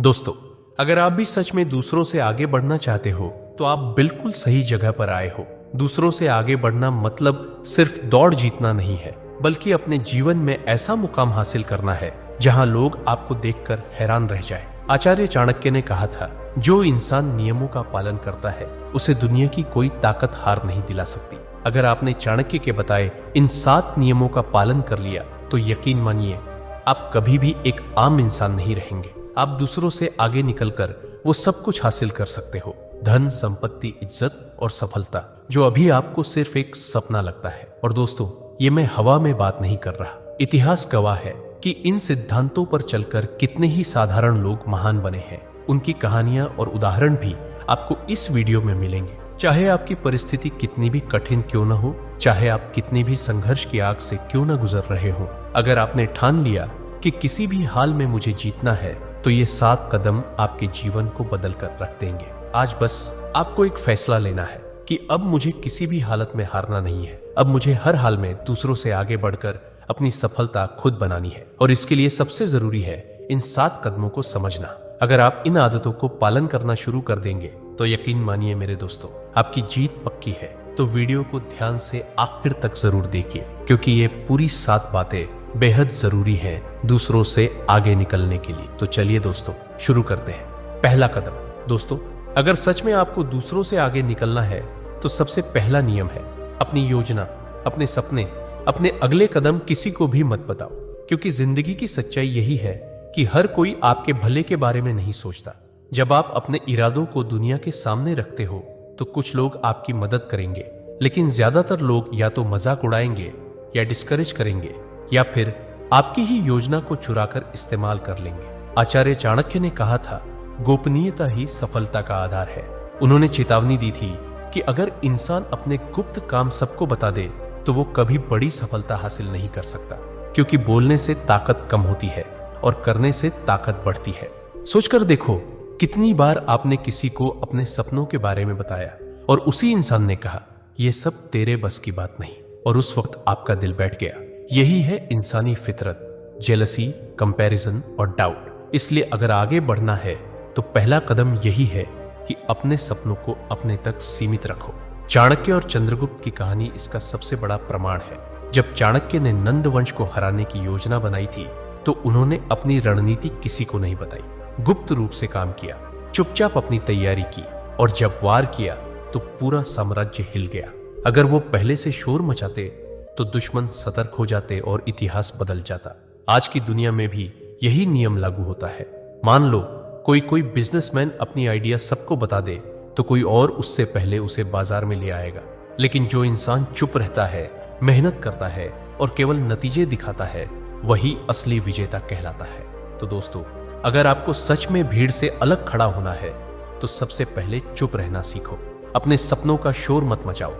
दोस्तों, अगर आप भी सच में दूसरों से आगे बढ़ना चाहते हो तो आप बिल्कुल सही जगह पर आए हो। दूसरों से आगे बढ़ना मतलब सिर्फ दौड़ जीतना नहीं है, बल्कि अपने जीवन में ऐसा मुकाम हासिल करना है जहां लोग आपको देखकर हैरान रह जाए। आचार्य चाणक्य ने कहा था, जो इंसान नियमों का पालन करता है उसे दुनिया की कोई ताकत हार नहीं दिला सकती। अगर आपने चाणक्य के बताए इन 7 नियमों का पालन कर लिया तो यकीन मानिए आप कभी भी एक आम इंसान नहीं रहेंगे। आप दूसरों से आगे निकलकर वो सब कुछ हासिल कर सकते हो, धन, संपत्ति, इज्जत और सफलता, जो अभी आपको सिर्फ एक सपना लगता है। और दोस्तों, ये मैं हवा में बात नहीं कर रहा। इतिहास गवाह है कि इन सिद्धांतों पर चलकर कितने ही साधारण लोग महान बने हैं। उनकी कहानियां और उदाहरण भी आपको इस वीडियो में मिलेंगे। चाहे आपकी परिस्थिति कितनी भी कठिन क्यों न हो, चाहे आप कितनी भी संघर्ष की आग से क्यों न गुजर रहे हो, अगर आपने ठान लिया कि किसी भी हाल में मुझे जीतना है तो ये 7 कदम आपके जीवन को बदल कर रख देंगे। आज बस आपको एक फैसला लेना है कि अब मुझे किसी भी हालत में हारना नहीं है। अब मुझे हर हाल में दूसरों से आगे बढ़कर अपनी सफलता खुद बनानी है। और इसके लिए सबसे जरूरी है इन 7 कदमों को समझना। अगर आप इन आदतों को पालन करना शुरू कर देंगे तो यकीन मानिए मेरे दोस्तों, आपकी जीत पक्की है। तो वीडियो को ध्यान से आखिर तक जरूर देखिए, क्योंकि ये पूरी 7 बातें बेहद जरूरी है दूसरों से आगे निकलने के लिए। तो चलिए दोस्तों, शुरू करते हैं। पहला कदम। दोस्तों, अगर सच में आपको दूसरों से आगे निकलना है तो सबसे पहला नियम है, अपनी योजना, अपने सपने, अपने अगले कदम किसी को भी मत बताओ। क्योंकि जिंदगी की सच्चाई यही है कि हर कोई आपके भले के बारे में नहीं सोचता। जब आप अपने इरादों को दुनिया के सामने रखते हो तो कुछ लोग आपकी मदद करेंगे, लेकिन ज्यादातर लोग या तो मजाक उड़ाएंगे या डिस्करेज करेंगे या फिर आपकी ही योजना को चुराकर इस्तेमाल कर लेंगे। आचार्य चाणक्य ने कहा था, गोपनीयता ही सफलता का आधार है। उन्होंने चेतावनी दी थी कि अगर इंसान अपने गुप्त काम सबको बता दे तो वो कभी बड़ी सफलता हासिल नहीं कर सकता। क्योंकि बोलने से ताकत कम होती है और करने से ताकत बढ़ती है। सोचकर देखो, कितनी बार आपने किसी को अपने सपनों के बारे में बताया और उसी इंसान ने कहा, यह सब तेरे बस की बात नहीं, और उस वक्त आपका दिल बैठ गया। यही है इंसानी फितरत, जेलसी, कंपैरिजन और डाउट। इसलिए अगर आगे बढ़ना है तो पहला कदम यही है कि अपने सपनों को अपने तक सीमित रखो। चाणक्य और चंद्रगुप्त की कहानी इसका सबसे बड़ा प्रमाण है। जब चाणक्य ने नंद वंश को हराने की योजना बनाई थी तो उन्होंने अपनी रणनीति किसी को नहीं बताई, गुप्त रूप से काम किया, चुपचाप अपनी तैयारी की, और जब वार किया तो पूरा साम्राज्य हिल गया। अगर वो पहले से शोर मचाते तो दुश्मन सतर्क हो जाते और इतिहास बदल जाता। आज की दुनिया में भी यही नियम लागू होता है। मान लो कोई बिजनेसमैन अपनी आइडिया सबको बता दे तो कोई और उससे पहले उसे बाजार में ले आएगा। लेकिन जो इंसान चुप रहता है, मेहनत करता है और केवल नतीजे दिखाता है, वही असली विजेता कहलाता है। तो दोस्तों, अगर आपको सच में भीड़ से अलग खड़ा होना है तो सबसे पहले चुप रहना सीखो। अपने सपनों का शोर मत मचाओ,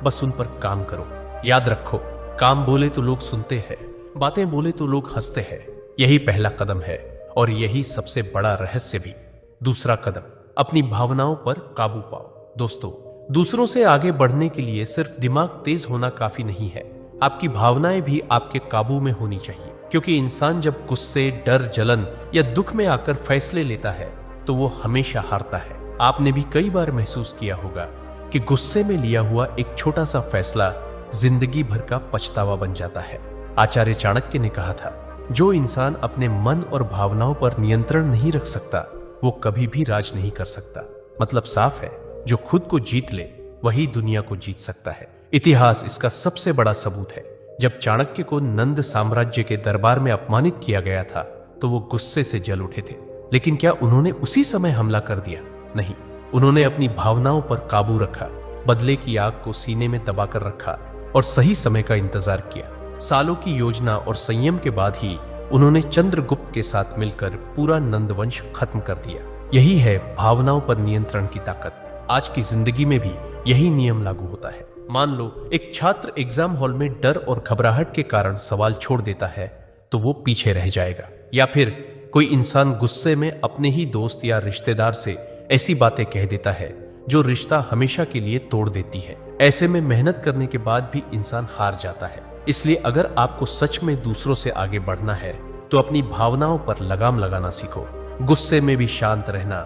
बस उन पर काम करो। याद रखो, काम बोले तो लोग सुनते हैं, बातें बोले तो लोग हंसते हैं। यही पहला कदम है और यही सबसे बड़ा रहस्य भी। दूसरा कदम, अपनी भावनाओं पर काबू पाओ। दोस्तों, दूसरों से आगे बढ़ने के लिए सिर्फ दिमाग तेज होना काफी नहीं है, आपकी भावनाएं भी आपके काबू में होनी चाहिए। क्योंकि इंसान जब गुस्से, डर, जलन या दुख में आकर फैसले लेता है तो वो हमेशा हारता है। आपने भी कई बार महसूस किया होगा कि गुस्से में लिया हुआ एक छोटा सा फैसला जिंदगी भर का पछतावा बन जाता है। आचार्य चाणक्य ने कहा था, जो इंसान अपने मन और भावनाओं पर नियंत्रण नहीं रख सकता वो कभी भी राज नहीं कर सकता। मतलब साफ है, जो खुद को जीत ले वही दुनिया को जीत सकता है। इतिहास इसका सबसे बड़ा सबूत है। जब चाणक्य को नंद साम्राज्य के दरबार में अपमानित किया गया था तो वो गुस्से से जल उठे थे। लेकिन क्या उन्होंने उसी समय हमला कर दिया? नहीं, उन्होंने अपनी भावनाओं पर काबू रखा, बदले की आग को सीने में दबाकर रखा और सही समय का इंतजार किया। सालों की योजना और संयम के बाद ही उन्होंने चंद्रगुप्त के साथ मिलकर पूरा नंदवंश खत्म कर दिया। यही है भावनाओं पर नियंत्रण की ताकत। आज की जिंदगी में भी यही नियम लागू होता है। मान लो एक छात्र एग्जाम हॉल में डर और घबराहट के कारण सवाल छोड़ देता है तो वो पीछे रह जाएगा। या फिर कोई इंसान गुस्से में अपने ही दोस्त या रिश्तेदार से ऐसी बातें कह देता है जो रिश्ता हमेशा के लिए तोड़ देती है। ऐसे में मेहनत करने के बाद भी इंसान हार जाता है। इसलिए अगर आपको सच में दूसरों से आगे बढ़ना है तो अपनी भावनाओं पर लगाम लगाना सीखो। गुस्से में भी शांत रहना,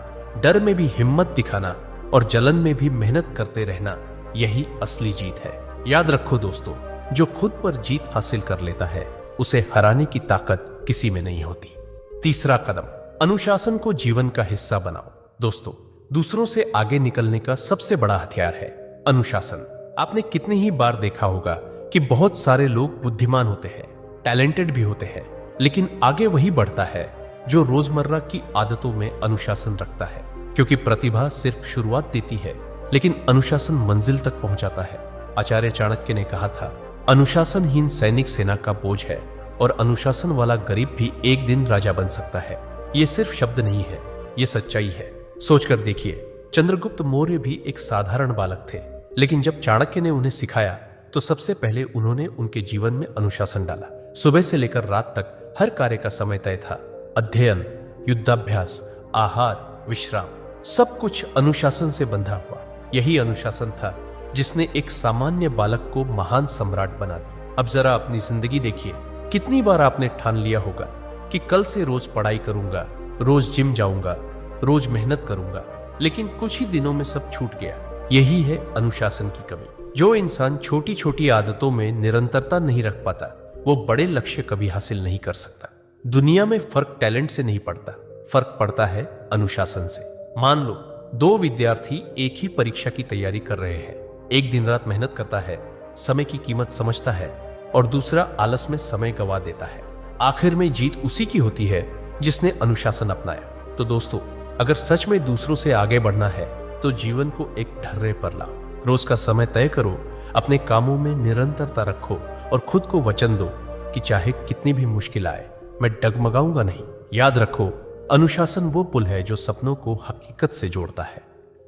डर में भी हिम्मत दिखाना और जलन में भी मेहनत करते रहना, यही असली जीत है। याद रखो दोस्तों, जो खुद पर जीत हासिल कर लेता है उसे हराने की ताकत किसी में नहीं होती। तीसरा कदम, अनुशासन को जीवन का हिस्सा बनाओ। दोस्तों, दूसरों से आगे निकलने का सबसे बड़ा हथियार है अनुशासन। आपने कितनी ही बार देखा होगा कि बहुत सारे लोग बुद्धिमान होते हैं, टैलेंटेड भी होते हैं, लेकिन आगे वही बढ़ता है जो रोजमर्रा की आदतों में अनुशासन रखता है। क्योंकि प्रतिभा सिर्फ शुरुआत देती है, लेकिन अनुशासन मंजिल तक पहुंचाता है। आचार्य चाणक्य ने कहा था, अनुशासनहीन सैनिक सेना का बोझ है और अनुशासन वाला गरीब भी एक दिन राजा बन सकता है। ये सिर्फ शब्द नहीं है, ये सच्चाई है। सोचकर देखिए, चंद्रगुप्त मौर्य भी एक साधारण बालक थे, लेकिन जब चाणक्य ने उन्हें सिखाया तो सबसे पहले उन्होंने उनके जीवन में अनुशासन डाला। सुबह से लेकर रात तक हर कार्य का समय तय था। अध्ययन, युद्धाभ्यास, आहार, विश्राम, सब कुछ अनुशासन से बंधा हुआ। यही अनुशासन था जिसने एक सामान्य बालक को महान सम्राट बना दिया। अब जरा अपनी जिंदगी देखिए, कितनी बार आपने ठान लिया होगा कि कल से रोज पढ़ाई करूंगा, रोज जिम जाऊंगा, रोज मेहनत करूंगा, लेकिन कुछ ही दिनों में सब छूट गया। यही है अनुशासन की कमी। जो इंसान छोटी छोटी आदतों में निरंतरता नहीं रख पाता, वो बड़े लक्ष्य कभी हासिल नहीं कर सकता। दुनिया में फर्क टैलेंट से नहीं पड़ता, फर्क पड़ता है अनुशासन से। मान लो दो विद्यार्थी एक ही परीक्षा की तैयारी कर रहे हैं। एक दिन रात मेहनत करता है, समय की कीमत समझता है, और दूसरा आलस में समय गंवा देता है। आखिर में जीत उसी की होती है जिसने अनुशासन अपनाया। तो दोस्तों, अगर सच में दूसरों से आगे बढ़ना है तो जीवन को एक ढर्रे पर लाओ। रोज का समय तय करो, अपने कामों में निरंतरता रखो और खुद को वचन दो कि चाहे कितनी भी मुश्किल आए, मैं डगमगाऊंगा नहीं। याद रखो, अनुशासन वो पुल है जो सपनों को हकीकत से जोड़ता है।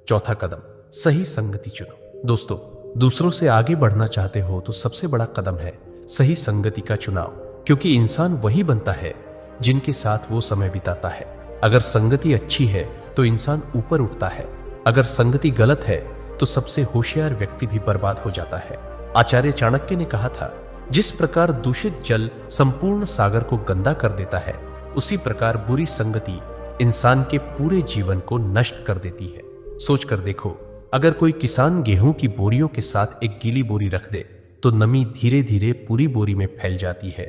चौथा कदम, सही संगति चुनो। दोस्तों, दूसरों से आगे बढ़ना चाहते हो तो सबसे बड़ा कदम है सही संगति का चुनाव, क्योंकि इंसान वही बनता है जिनके साथ वो समय बिताता है। अगर संगति अच्छी है तो इंसान ऊपर उठता है, अगर संगति गलत है तो सबसे होशियार व्यक्ति भी बर्बाद हो जाता है। आचार्य चाणक्य ने कहा था, जिस प्रकार दूषित जल संपूर्ण सागर को गंदा कर देता है, उसी प्रकार बुरी संगति इंसान के पूरे जीवन को नष्ट कर देती है। सोचकर देखो, अगर कोई किसान गेहूं की बोरियों के साथ एक गीली बोरी रख दे तो नमी धीरे धीरे पूरी बोरी में फैल जाती है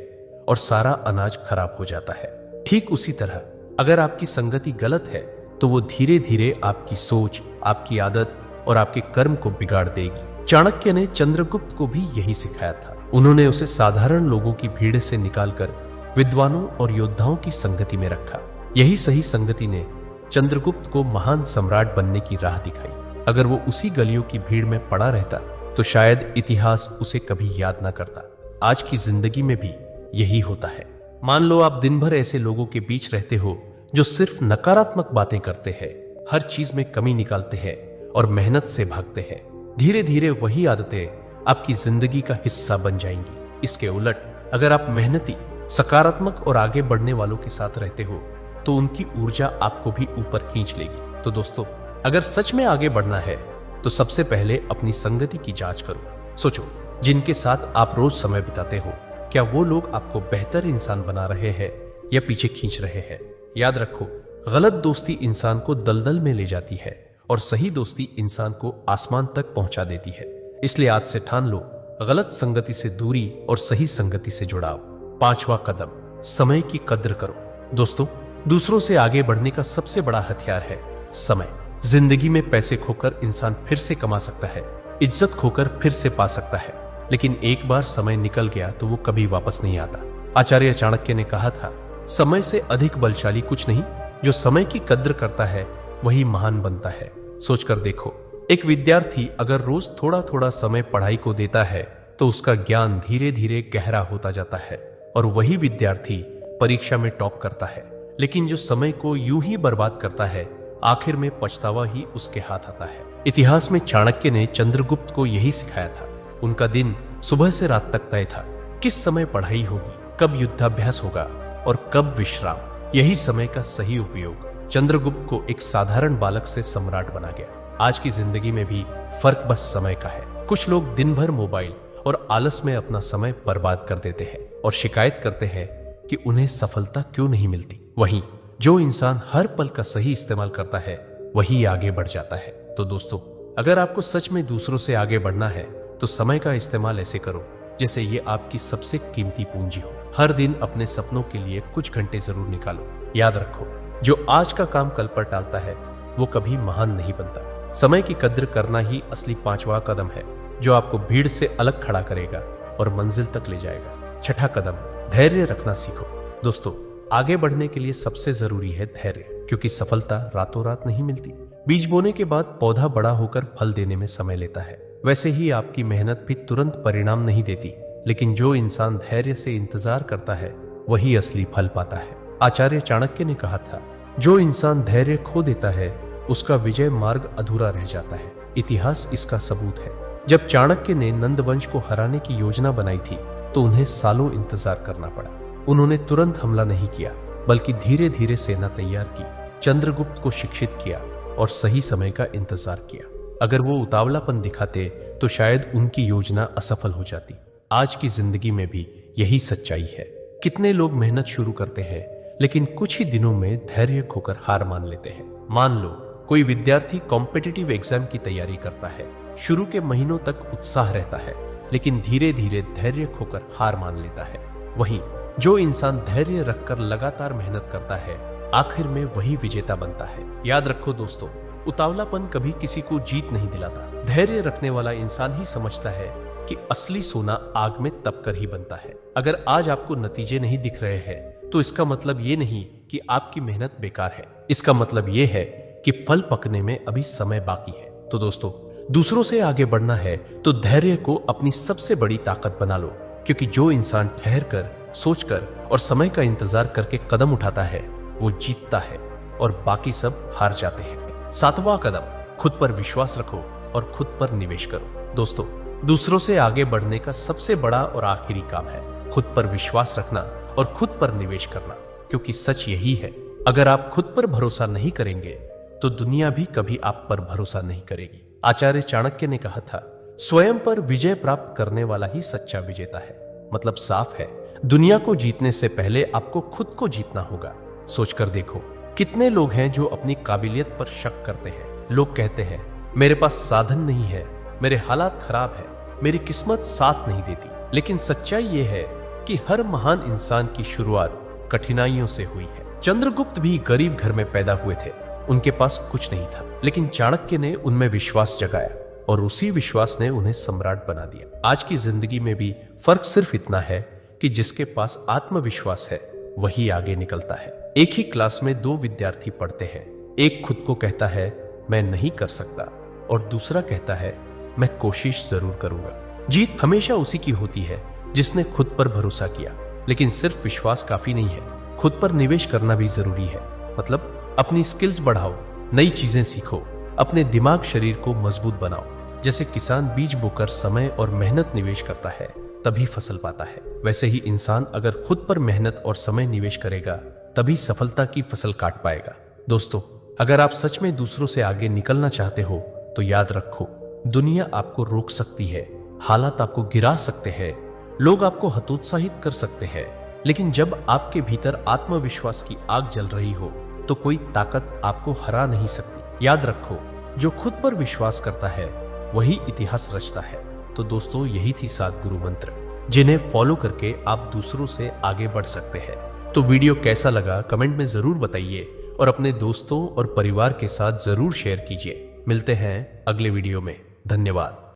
और सारा अनाज खराब हो जाता है। ठीक उसी तरह अगर आपकी संगति गलत है तो वो धीरे धीरे आपकी सोच, आपकी आदत और आपके कर्म को बिगाड़ देगी। चाणक्य ने चंद्रगुप्त को भी यही सिखाया था। उन्होंने उसे साधारण लोगों की भीड़ से निकालकर विद्वानों और योद्धाओं की संगति में रखा। यही सही संगति ने चंद्रगुप्त को महान सम्राट बनने की राह दिखाई। अगर वो उसी गलियों की भीड़ में पड़ा रहता तो शायद इतिहास उसे कभी याद ना करता। आज की जिंदगी में भी यही होता है। मान लो आप दिन भर ऐसे लोगों के बीच रहते हो जो सिर्फ नकारात्मक बातें करते हैं, हर चीज में कमी निकालते हैं और मेहनत से भागते हैं। धीरे धीरे वही आदतें आपकी जिंदगी का हिस्सा बन जाएंगी। इसके उलट अगर आप मेहनती, सकारात्मक और आगे बढ़ने वालों के साथ रहते हो तो उनकी ऊर्जा आपको भी ऊपर खींच लेगी। तो दोस्तों, अगर सच में आगे बढ़ना है तो सबसे पहले अपनी संगति की जांच करो। सोचो, जिनके साथ आप रोज समय बिताते हो, क्या वो लोग आपको बेहतर इंसान बना रहे हैं या पीछे खींच रहे हैं? याद रखो, गलत दोस्ती इंसान को दलदल में ले जाती है और सही दोस्ती इंसान को आसमान तक पहुंचा देती है। इसलिए आज से ठान लो, गलत संगति से दूरी और सही संगति से जुड़ाव। पांचवा कदम, समय की कद्र करो। दोस्तों, दूसरों से आगे बढ़ने का सबसे बड़ा हथियार है समय। जिंदगी में पैसे खोकर इंसान फिर से कमा सकता है, इज्जत खोकर फिर से पा सकता है, लेकिन एक बार समय निकल गया तो वो कभी वापस नहीं आता। आचार्य चाणक्य ने कहा था, समय से अधिक बलशाली कुछ नहीं, जो समय की कद्र करता है वही महान बनता है। सोचकर देखो, एक विद्यार्थी अगर रोज थोड़ा थोड़ा समय पढ़ाई को देता है तो उसका ज्ञान धीरे धीरे गहरा होता जाता है और वही विद्यार्थी परीक्षा में टॉप करता है। लेकिन जो समय को यूं ही बर्बाद करता है, आखिर में पछतावा ही उसके हाथ आता है। इतिहास में चाणक्य ने चंद्रगुप्त को यही सिखाया था। उनका दिन सुबह से रात तक तय था, किस समय पढ़ाई होगी, कब युद्धाभ्यास होगा और कब विश्राम। यही समय का सही उपयोग चंद्रगुप्त को एक साधारण बालक से सम्राट बना गया। आज की जिंदगी में भी फर्क बस समय का है। कुछ लोग दिन भर मोबाइल और आलस में अपना समय बर्बाद कर देते हैं और शिकायत करते हैं कि उन्हें सफलता क्यों नहीं मिलती। वहीं जो इंसान हर पल का सही इस्तेमाल करता है वही आगे बढ़ जाता है। तो दोस्तों, अगर आपको सच में दूसरों से आगे बढ़ना है तो समय का इस्तेमाल ऐसे करो जैसे ये आपकी सबसे कीमती पूंजी हो। हर दिन अपने सपनों के लिए कुछ घंटे जरूर निकालो। याद रखो, जो आज का काम कल पर टालता है वो कभी महान नहीं बनता। समय की कद्र करना ही असली 5वां कदम है जो आपको भीड़ से अलग खड़ा करेगा और मंजिल तक ले जाएगा। 6ठा कदम, धैर्य रखना सीखो। दोस्तों, आगे बढ़ने के लिए सबसे जरूरी है धैर्य, क्योंकि सफलता रातों रात नहीं मिलती। बीज बोने के बाद पौधा बड़ा होकर फल देने में समय लेता है। वैसे ही आपकी मेहनत भी तुरंत परिणाम नहीं देती, लेकिन जो इंसान धैर्य से इंतजार करता है वही असली फल पाता है। आचार्य चाणक्य ने कहा था, जो इंसान धैर्य खो देता है उसका विजय मार्ग अधूरा रह जाता है। इतिहास इसका सबूत है। जब चाणक्य ने नंद वंश को हराने की योजना बनाई थी तो उन्हें सालों इंतजार करना पड़ा। उन्होंने तुरंत हमला नहीं किया, बल्कि धीरे धीरे सेना तैयार की, चंद्रगुप्त को शिक्षित किया और सही समय का इंतजार किया। अगर वो उतावलापन दिखाते तो शायद उनकी योजना असफल हो जाती। आज की जिंदगी में भी यही सच्चाई है। कितने लोग मेहनत शुरू करते हैं लेकिन कुछ ही दिनों में धैर्य खोकर हार मान लेते हैं। मान लो कोई विद्यार्थी कॉम्पिटिटिव एग्जाम की तैयारी करता है। शुरू के महीनों तक उत्साह रहता है, लेकिन धीरे धीरे धैर्य खोकर हार मान लेता है। वहीं जो इंसान धैर्य रखकर लगातार मेहनत करता है, आखिर में वही विजेता बनता है। याद रखो दोस्तों, उतावलापन कभी किसी को जीत नहीं दिलाता। धैर्य रखने वाला इंसान ही समझता है कि असली सोना आग में तपकर ही बनता है। अगर आज आपको नतीजे नहीं दिख रहे हैं तो इसका मतलब ये नहीं कि आपकी मेहनत बेकार है। इसका मतलब ये है कि फल पकने में अभी समय बाकी है। तो दोस्तों, दूसरों से आगे बढ़ना है तो धैर्य को अपनी सबसे बड़ी ताकत बना लो, क्योंकि जो इंसान ठहर कर, सोचकर और समय का इंतजार करके कदम उठाता है वो जीतता है और बाकी सब हार जाते हैं। 7वां कदम, खुद पर विश्वास रखो और खुद पर निवेश करो। दोस्तों, दूसरों से आगे बढ़ने का सबसे बड़ा और आखिरी काम है खुद पर विश्वास रखना और खुद पर निवेश करना, क्योंकि सच यही है, अगर आप खुद पर भरोसा नहीं करेंगे तो दुनिया भी कभी आप पर भरोसा नहीं करेगी। आचार्य चाणक्य ने कहा था, स्वयं पर विजय प्राप्त करने वाला ही सच्चा विजेता है। मतलब साफ है, दुनिया को जीतने से पहले आपको खुद को जीतना होगा। सोचकर देखो, कितने लोग हैं जो अपनी काबिलियत पर शक करते हैं। लोग कहते हैं, मेरे पास साधन नहीं है, मेरे हालात खराब है, मेरी किस्मत साथ नहीं देती। लेकिन सच्चाई ये है कि हर महान इंसान की शुरुआत कठिनाइयों से हुई है। चंद्रगुप्त भी गरीब घर में पैदा हुए थे, उनके पास कुछ नहीं था, लेकिन चाणक्य ने उनमें विश्वास जगाया और उसी विश्वास ने उन्हें सम्राट बना दिया। आज की जिंदगी में भी फर्क सिर्फ इतना है कि जिसके पास आत्मविश्वास है वही आगे निकलता है। एक ही क्लास में 2 विद्यार्थी पढ़ते हैं। एक खुद को कहता है मैं नहीं कर सकता और दूसरा कहता है मैं कोशिश जरूर करूंगा। जीत हमेशा उसी की होती है जिसने खुद पर भरोसा किया। लेकिन सिर्फ विश्वास काफी नहीं है, खुद पर निवेश करना भी जरूरी है। मतलब अपनी स्किल्स बढ़ाओ, नई चीजें सीखो, अपने दिमाग शरीर को मजबूत बनाओ। जैसे किसान बीज बोकर समय और मेहनत निवेश करता है तभी फसल पाता है, वैसे ही इंसान अगर खुद पर मेहनत और समय निवेश करेगा तभी सफलता की फसल काट पाएगा। दोस्तों, अगर आप सच में दूसरों से आगे निकलना चाहते हो तो याद रखो, दुनिया आपको रोक सकती है, हालात आपको गिरा सकते हैं, लोग आपको हतोत्साहित कर सकते हैं, लेकिन जब आपके भीतर आत्मविश्वास की आग जल रही हो तो कोई ताकत आपको हरा नहीं सकती। याद रखो, जो खुद पर विश्वास करता है वही इतिहास रचता है। तो दोस्तों, यही थी 7 गुरु मंत्र जिन्हें फॉलो करके आप दूसरों से आगे बढ़ सकते हैं। तो वीडियो कैसा लगा कमेंट में जरूर बताइए और अपने दोस्तों और परिवार के साथ जरूर शेयर कीजिए। मिलते हैं अगले वीडियो में। धन्यवाद।